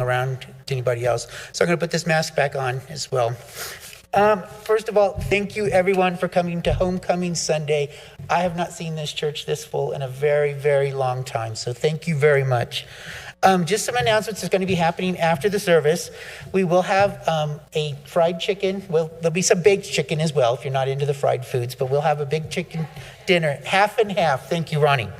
around to anybody else. So I'm going to put this mask back on as well. First of all, thank you everyone for coming to Homecoming Sunday. I have not seen this church this full in a very, very long time. So thank you very much. Just some announcements that's going to be happening after the service. We will have a fried chicken. There'll be some baked chicken as well if you're not into the fried foods, but we'll have a big chicken dinner, half and half. Thank you, Ronnie.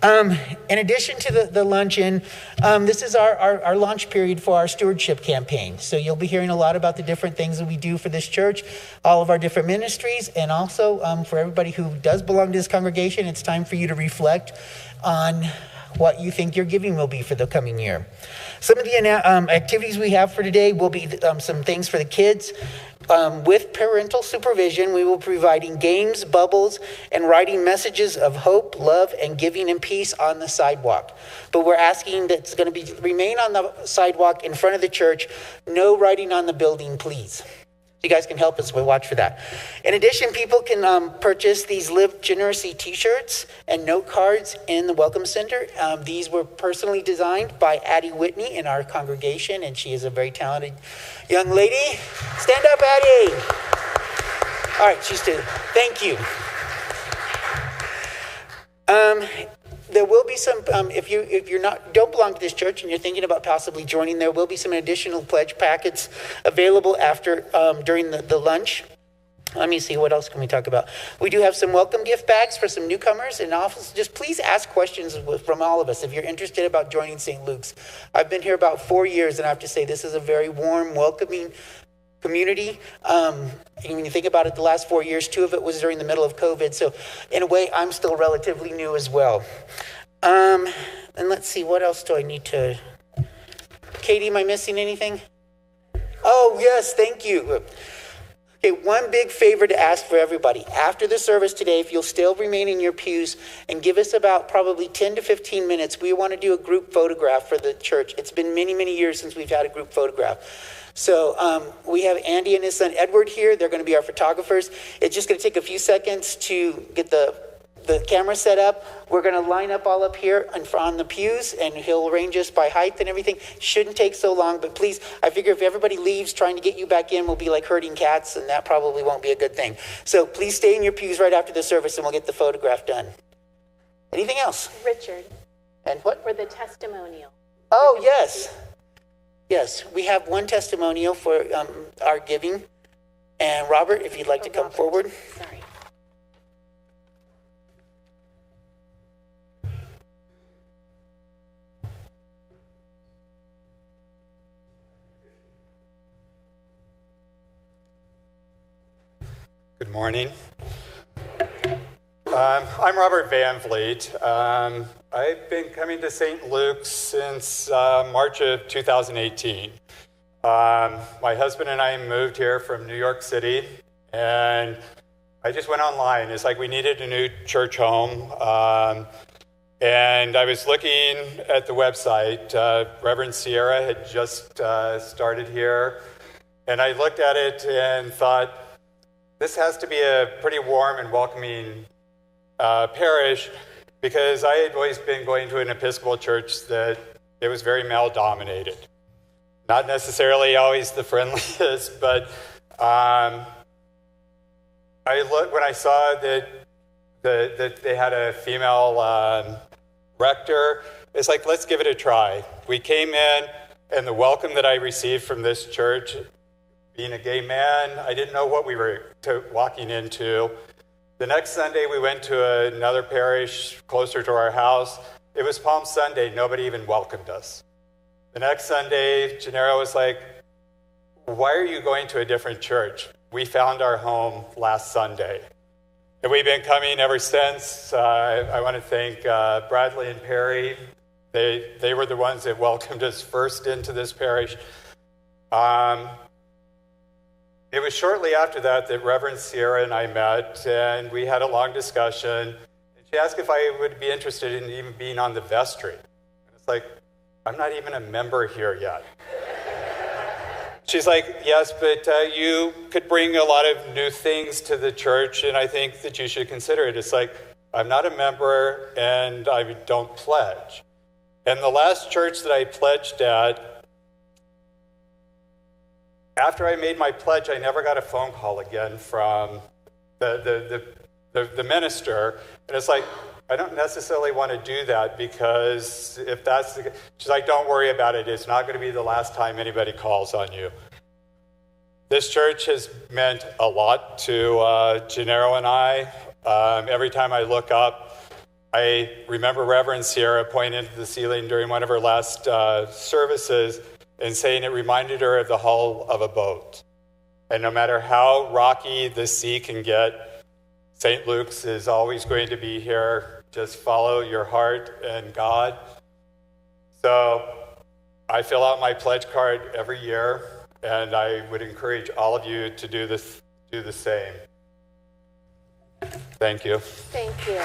In addition to the luncheon, this is our launch period for our stewardship campaign. So you'll be hearing a lot about the different things that we do for this church, all of our different ministries, and also for everybody who does belong to this congregation, it's time for you to reflect on what you think your giving will be for the coming year. Some of the activities we have for today will be some things for the kids. With parental supervision, we will be providing games, bubbles, and writing messages of hope, love, and giving and peace on the sidewalk. But we're asking that it's going to remain on the sidewalk in front of the church. No writing on the building, please. You guys can help us. We'll watch for that. In addition, people can purchase these Live Generously t-shirts and note cards in the Welcome Center. These were personally designed by Addie Whitney in our congregation, and she is a very talented young lady. Stand up, Addie. All right, she's to thank you. There will be some, if you're don't belong to this church and you're thinking about possibly joining, there will be some additional pledge packets available after during the lunch. Let me see, what else can we talk about? We do have some welcome gift bags for some newcomers, and also just please ask questions from all of us if you're interested about joining St. Luke's. I've been here about 4 years, and I have to say this is a very warm, welcoming community. And when you think about it, the last 4 years, 2 of it was during the middle of COVID. So in a way, I'm still relatively new as well. And let's see, what else do I need to... Katie, am I missing anything? Oh, yes, thank you. Okay, one big favor to ask for everybody. After the service today, if you'll still remain in your pews and give us about probably 10 to 15 minutes, we want to do a group photograph for the church. It's been many, many years since we've had a group photograph. So we have Andy and his son Edward here. They're going to be our photographers. It's just going to take a few seconds to get the camera set up. We're going to line up all up here on the pews, and he'll arrange us by height and everything. Shouldn't take so long, but please, I figure if everybody leaves, trying to get you back in will be like herding cats, and that probably won't be a good thing. So please stay in your pews right after the service, and we'll get the photograph done. Anything else? Richard. And what? For the testimonial. Oh, yes. Yes, we have one testimonial for our giving. And Robert, if you'd like to come forward. Sorry. Good morning. I'm Robert Van Vliet. I've been coming to St. Luke's since March of 2018. My husband and I moved here from New York City, and I just went online. It's like we needed a new church home, and I was looking at the website. Reverend Sierra had just started here, and I looked at it and thought, this has to be a pretty warm and welcoming parish, because I had always been going to an Episcopal church that it was very male-dominated. Not necessarily always the friendliest, but when I saw that they had a female rector, it's like, let's give it a try. We came in, and the welcome that I received from this church, being a gay man, I didn't know what we were walking into. The next Sunday, we went to another parish closer to our house. It was Palm Sunday. Nobody even welcomed us. The next Sunday, Gennaro was like, why are you going to a different church? We found our home last Sunday. And we've been coming ever since. I want to thank Bradley and Perry. They were the ones that welcomed us first into this parish. It was shortly after that Reverend Sierra and I met, and we had a long discussion. And she asked if I would be interested in even being on the vestry. And it's like, I'm not even a member here yet. She's like, yes, but you could bring a lot of new things to the church, and I think that you should consider it. It's like, I'm not a member, and I don't pledge. And the last church that I pledged at, after I made my pledge, I never got a phone call again from the minister. And it's like, I don't necessarily want to do that, because if that's the, she's like, don't worry about it. It's not going to be the last time anybody calls on you. This church has meant a lot to Gennaro and I. Every time I look up, I remember Reverend Sierra pointing to the ceiling during one of her last services and saying it reminded her of the hull of a boat. And no matter how rocky the sea can get, St. Luke's is always going to be here. Just follow your heart and God. So I fill out my pledge card every year, and I would encourage all of you to do the same. Thank you. Thank you.